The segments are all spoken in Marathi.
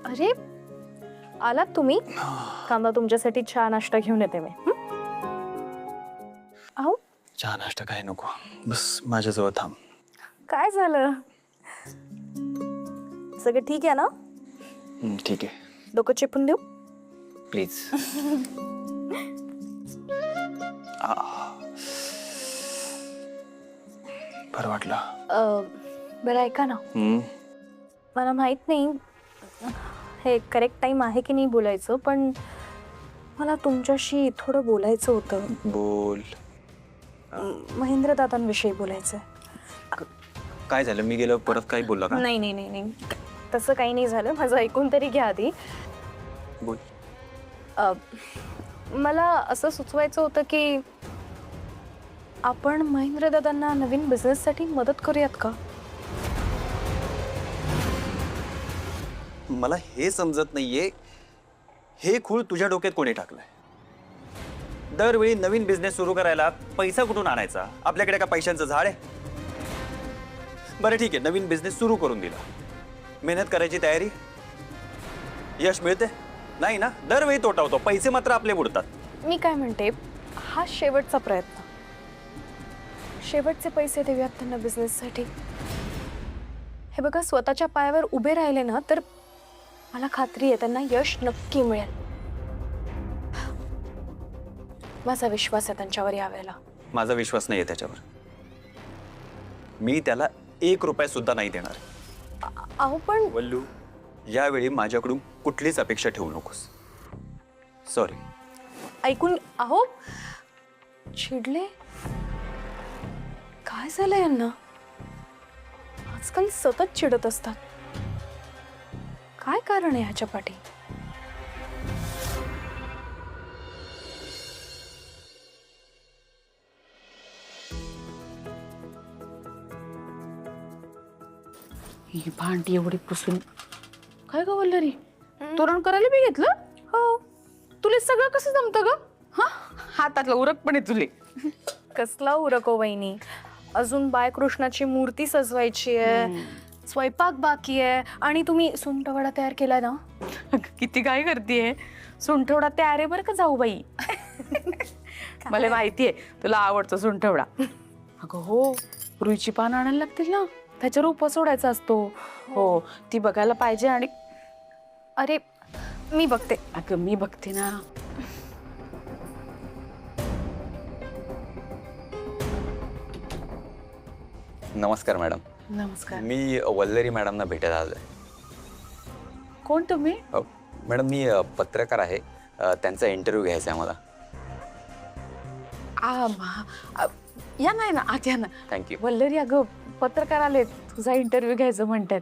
अरे आलात तुम्ही? कांदा तुमच्यासाठी चहा नाश्ता घेऊन येते मी. अहो चहा नाश्ता काय नको, बस माझ्याजवळ थांब. काय झालं? सगळं ठीक आहे ना? ठीक आहे, डोकं चेपून देऊ? प्लीज. बरं वाटलं. बरं ऐका ना, मला माहित नाही हे करेक्ट टाइम आहे की नाही बोलायचं, पण मला तुमच्याशी थोडं बोलायचं होतं. बोल. महेंद्र दादांविषयी बोलायचं. काय झालं? मी गेलो परत काही बोलला का? नाही नाही नाही नाही, तसं काही नाही झालं. माझं ऐकून तरी घ्या आधी. बोल. मला असं सुचवायचं होतं की आपण महेंद्र दादांना नवीन बिझनेससाठी मदत करूयात का? मला हे समजत नाहीये, हे खूळ तुझ्या डोक्यात कोणी टाकलंय? दरवेळी नवीन बिझनेस सुरू करायला पैसा कुठून आणायचा? आपल्याकडे का पैशांचं झाड आहे? बरं ठीक आहे, नवीन बिझनेस सुरू करून दिला, मेहनत करायची तयारी, यश मिळते नाही ना? दरवेळी तोटा होतो, पैसे मात्र आपले बुडतात. मी काय म्हणते, हा शेवटचा प्रयत्न, शेवटचे पैसे देऊयात त्यांना बिझनेससाठी. हे बघा, स्वतःच्या पायावर उभे राहिले ना तर मला खात्री आहे त्यांना यश नक्की मिळेल. माझा विश्वास आहे त्यांच्यावर यावेळेला. माझा विश्वास नाहीये त्याच्यावर. मी त्याला 1 रुपया सुद्धा नाही देणार. अहो पण वल्लू, यावेळी माझ्याकडून कुठलीच अपेक्षा ठेवू नकोस. सॉरी. ऐकून, अहो चिडले? काय झालं यांना? आजकाल सतत चिडत असतात. काय कारण आहे ह्याच्या पाठी? ही भांडी एवढी पुसून काय ग वल्लरी, तोरण करायला बी घेतलं? हो. तुला सगळं कसं जमतं ग? हा, हातातला उरक पण आहे तुले. कसला उरको वहिनी, अजून बाळकृष्णाची मूर्ती सजवायची आहे, स्वयंपाक बाकी आहे, आणि तुम्ही सुंठवडा तयार केलाय ना? किती काय करतेय. सुंठवडा तयार आहे बरं का जाऊ बाई. मला माहितीये तुला आवडतो सुंठवडा. अगं हो, रुईची पानं आणायला लागतील ना, त्याच्यावर उपवास सोडायचा असतो. हो, ती बघायला पाहिजे. आणि अरे मी बघते. अगं मी बघते ना. नमस्कार मॅडम. नमस्कार. मी वल्लरी मॅडमना भेटायला आलोय. कोण तुम्ही? मॅडम मी पत्रकार आहे, त्यांचा इंटरव्ह्यू घ्यायचा आहे मला. या नाही ना, आत या ना. थँक्यू. वल्लरी अगं पत्रकार आले, तुझा इंटरव्ह्यू घ्यायचं म्हणतात.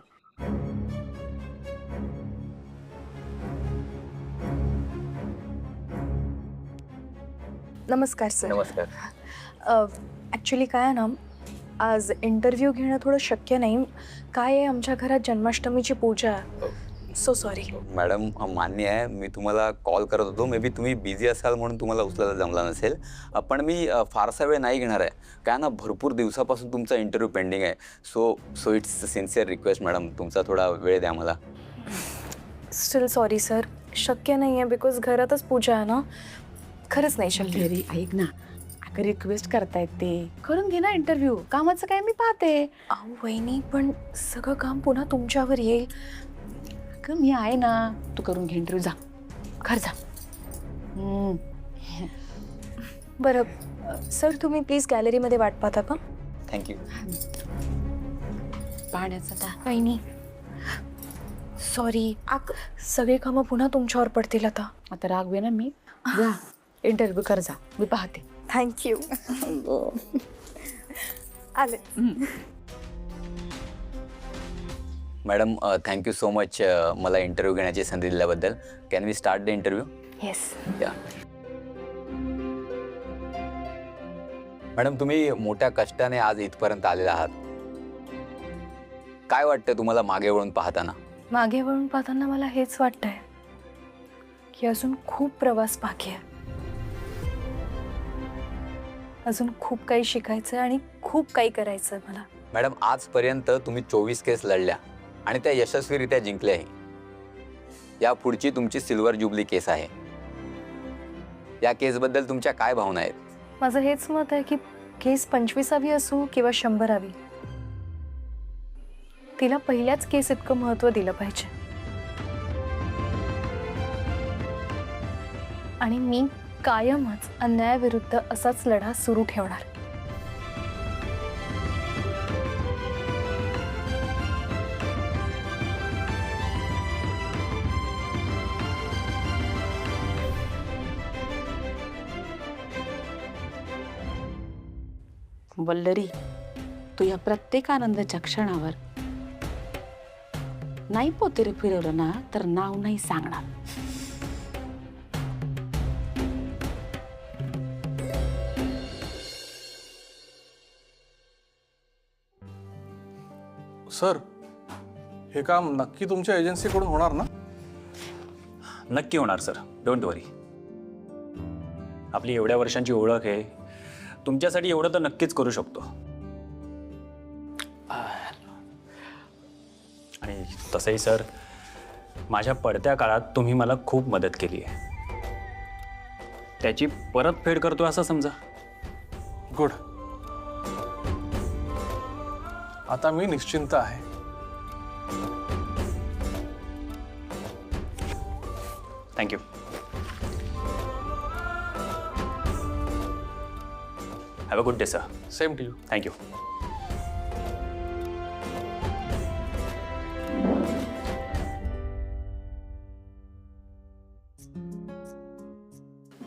नमस्कार सर. नमस्कार. ॲक्च्युली काय आहे ना, आज इंटरव्ह्यू घेणं थोडं शक्य नाही. काय आहे, आमच्या घरात जन्माष्टमीची पूजा आहे. So sorry. मॅडम मान्य आहे, मी तुम्हाला कॉल करत होतो, मे बी तुम्ही बिझी असाल म्हणून तुम्हाला उचलायला जमला नसेल. पण मी फारसा वेळ नाही घेणार आहे, काय ना भरपूर दिवसापासून तुमचा इंटरव्ह्यू पेंडिंग आहे. So it's sincere request madam, तुमचा थोडा वेळ द्या मला. स्टील सॉरी सर, शक्य नाही आहे, बिकॉज घरातच पूजा आहे ना. खरंच नाही शक्य. वल्लरी ऐक ना, अगं रिक्वेस्ट करतायत ते, करून घे ना इंटरव्ह्यू. कामाचं काय मी पाहते. अहो वहिनी, पण सगळं काम पुन्हा तुमच्यावर येईल. अगं मी आहे ना, तू करून घे इंटरव्ह्यू. जा घर जा. बरं सर, तुम्ही प्लीज गॅलरीमध्ये वाट पाहता का? थँक्यू. पाण्याचा दा. वहिनी सॉरी, सगळी कामं पुन्हा तुमच्यावर पडतील आता. आता रागवे ना मी. जा इंटरव्ह्यू कर, जा, मी पाहते. थँक्यू. आले. मॅडम थँक्यू सो मच मला इंटरव्ह्यू घेण्याची संधी दिल्याबद्दल. Can we start the interview? Yes. या मॅडम, तुम्ही मोठ्या कष्टाने आज इथपर्यंत आलेला आहात. काय वाटतं तुम्हाला मागे वळून पाहताना? मागे वळून पाहताना मला हेच वाटतंय की अजून खूप प्रवास बाकी आहे. अजून खूप काही शिकायचं आणि खूप काही करायचं मला. मॅडम, आजपर्यंत तुम्ही 24 केस लढल्या आणि त्या यशस्वीरित्या जिंकल्याही. या पुढची तुमची सिल्वर जुबली केस आहे. या केसबद्दल तुमच्या काय भावना आहेत? माझं हेच मत आहे की केस 25वी असो किंवा 100वी, तिला पहिल्याच केस इतकं महत्त्व दिलं पाहिजे. आणि मी कायमच अन्यायाविरुद्ध असाच लढा सुरू ठेवणार. वल्लरी, तू या प्रत्येक आनंदाच्या क्षणावर नाही पोतेरे फिरवलं ना तर नाव नाही सांगणार. सर, हे काम नक्की तुमच्या एजन्सीकडून होणार ना? नक्की होणार सर, डोंट वरी. आपली एवढ्या वर्षांची ओळख आहे, तुमच्यासाठी एवढं तर नक्कीच करू शकतो. आणि तसंही सर, माझ्या पडत्या काळात तुम्ही मला खूप मदत केली आहे, त्याची परतफेड करतो असं समजा. गुड. आता मी निश्चिंत आहे. Thank you. Have a good day sir. Same to you. Thank you.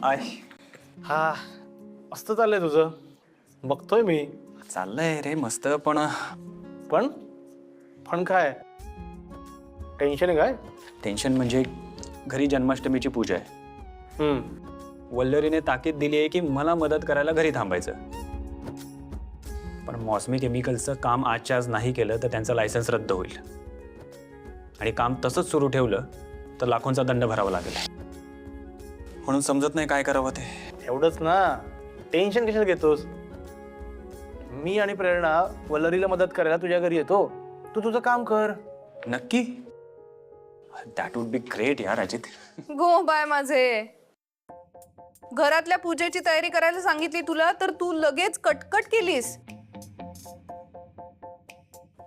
आय हा, मस्त चाललंय तुझं, बघतोय मी. चाललंय रे मस्त, पण पण पण काय टेन्शन आहे? काय टेन्शन म्हणजे घरी जन्माष्टमीची पूजा आहे. वल्लरीने ताकीद दिली आहे की मला मदत करायला घरी थांबायचं. पण मॉस्मी केमिकल्सचं काम आजच्या आज नाही केलं तर त्यांचं लायसन्स रद्द होईल, आणि काम तसंच सुरू ठेवलं तर लाखोंचा दंड भरावा लागेल. म्हणून समजत नाही काय करावं ते. एवढंच ना, टेन्शन कशाला घेतोस? मी आणि प्रेरणा वल्लरीला मदत करायला तुझ्या घरी येतो, तू तुझं काम कर. नक्की? दॅट वुड बी ग्रेट यार अजित. गो बाय माझे. घरातल्या पूजेची तयारी करायला सांगितली तुला तर तू लगेच कटकट केलीस.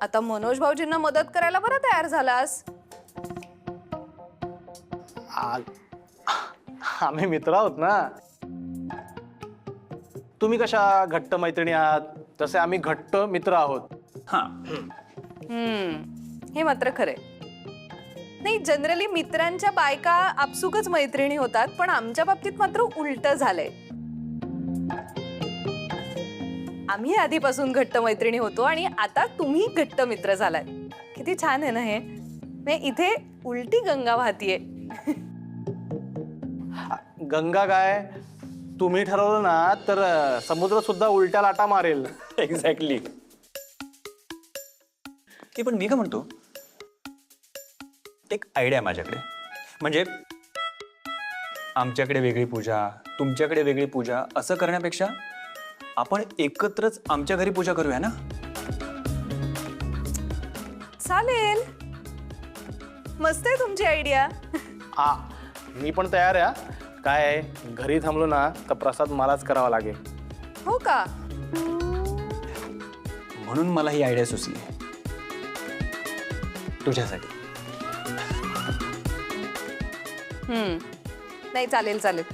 आता मनोज भाऊजींना मदत करायला बरं तयार झालास. आम्ही मित्र आहोत ना. तुम्ही कशा घट्ट मैत्रिणी आहात, तसे आम्ही घट्ट मित्र आहोत. हां, हे मात्र खरंय. नाही, जनरली मित्रांच्या बायका आपसुकच मैत्रिणी होतात, पण आमच्या बाबतीत मात्र उलट झालंय. आम्ही आधीपासून घट्ट मैत्रिणी होतो आणि आता तुम्ही घट्ट मित्र झालाय. किती छान आहे ना हे. नाही, इथे उलटी गंगा वाहतीये. गंगा काय, तुम्ही ठरवलं ना तर समुद्र सुद्धा उलट्या लाटा मारेल. एक्झॅक्टली. ते पण मी काय म्हणतो, एक आयडिया माझ्याकडे. म्हणजे आमच्याकडे वेगळी पूजा, तुमच्याकडे वेगळी पूजा असं करण्यापेक्षा आपण एकत्रच आमच्या घरी पूजा करूया ना. चालेल, मस्त आहे तुमची आयडिया. मी पण तयार आहे. काय आहे, घरी थांबलो ना तर प्रसाद मलाच करावा लागेल. हो का? म्हणून मला ही आयडिया सुचली आहे तुझ्यासाठी. नाही, चालेल चालेल.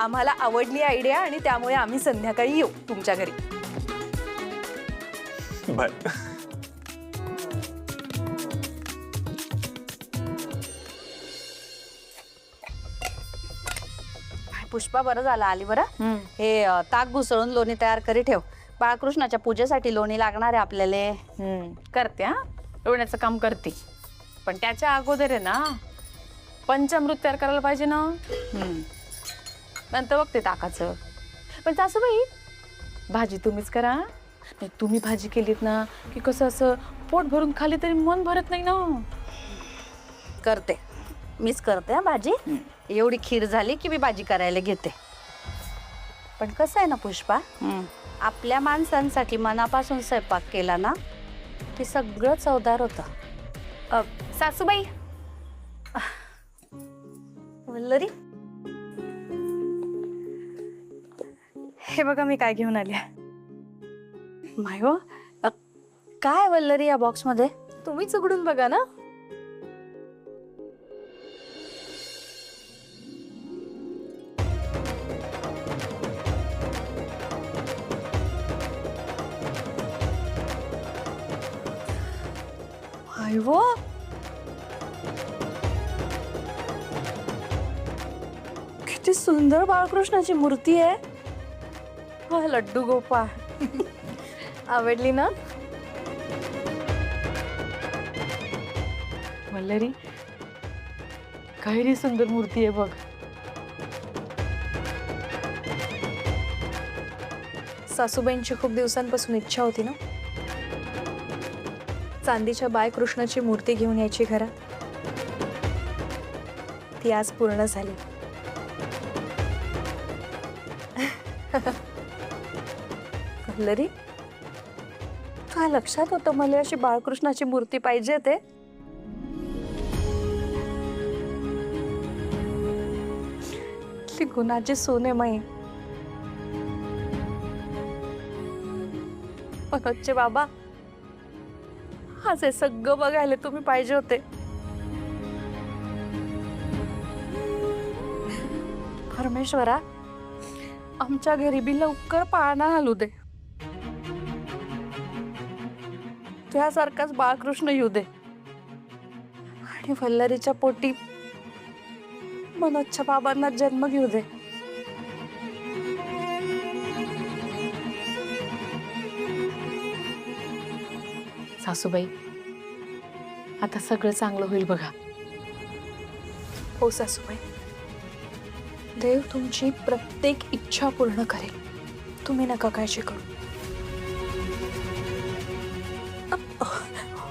आम्हाला आवडली आयडिया आणि त्यामुळे आम्ही संध्याकाळी येऊ तुमच्या घरी. बर. पुष्पा, बरं झालं आली. बरं, हे ताक घुसळून लोणी तयार करी ठेव. बाळकृष्णाच्या पूजेसाठी लोणी लागणार आहे आपल्याला. करते हा, लोण्याचं काम करते. पण त्याच्या अगोदर आहे ना पंचामृत तयार करायला पाहिजे ना. नंतर बघते ताकाचं. पण सासूबाई, भाजी तुम्हीच करा. नाही, तुम्ही भाजी केलीत ना की कसं असं पोट भरून खाली तरी मन भरत नाही ना. करते, मीच करते भाजी. एवढी खीर झाली की मी भाजी करायला घेते. पण कसं आहे ना पुष्पा, आपल्या माणसांसाठी मनापासून स्वयंपाक केला ना की सगळं चवदार होतं. सासूबाई, वल्लरी, हे बघा मी काय घेऊन आली. माय हो, काय वल्लरी या बॉक्स मध्ये? तुम्हीच उघडून बघा ना. माय हो, किती सुंदर बाळकृष्णाची मूर्ती आहे. हा, लड्डू गोपाळ. आवडली ना? वल्लरी, काही सुंदर मूर्ती आहे बघ. सासूबाईंची खूप दिवसांपासून इच्छा होती ना, चांदीच्या बाळकृष्णाची मूर्ती घेऊन यायची घरात. ती आज पूर्ण झाली. वल्लरी, तुला लक्षात होतं मला अशी बाळकृष्णाची मूर्ती पाहिजे ते? ती गुणाची सून आहे माई. मनोजचे बाबा, आज हे सगळं बघायला तुम्ही पाहिजे होते. परमेश्वरा, आमच्या घरी बी लवकर पाळणा घालू दे. तुझ्यासारखाच बाळकृष्ण येऊ दे. आणि वल्लरीच्या पोटी मनोजच्या बाबांना जन्म घेऊ दे. सासूबाई, आता सगळं चांगलं होईल बघा. हो सासूबाई, देव तुमची प्रत्येक इच्छा पूर्ण करेल. तुम्ही नका काळजी करू.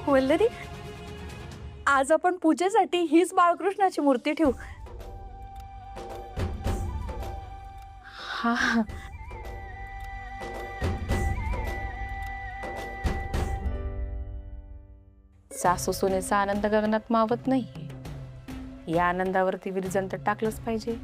वल्लरी, आज आपण पूजेसाठी हीच बाळकृष्णाची मूर्ती ठेवू. हा, सासू सुनेचा आनंद गगनात मावत नाही. या आनंदावरती विरजन तर टाकलंच पाहिजे.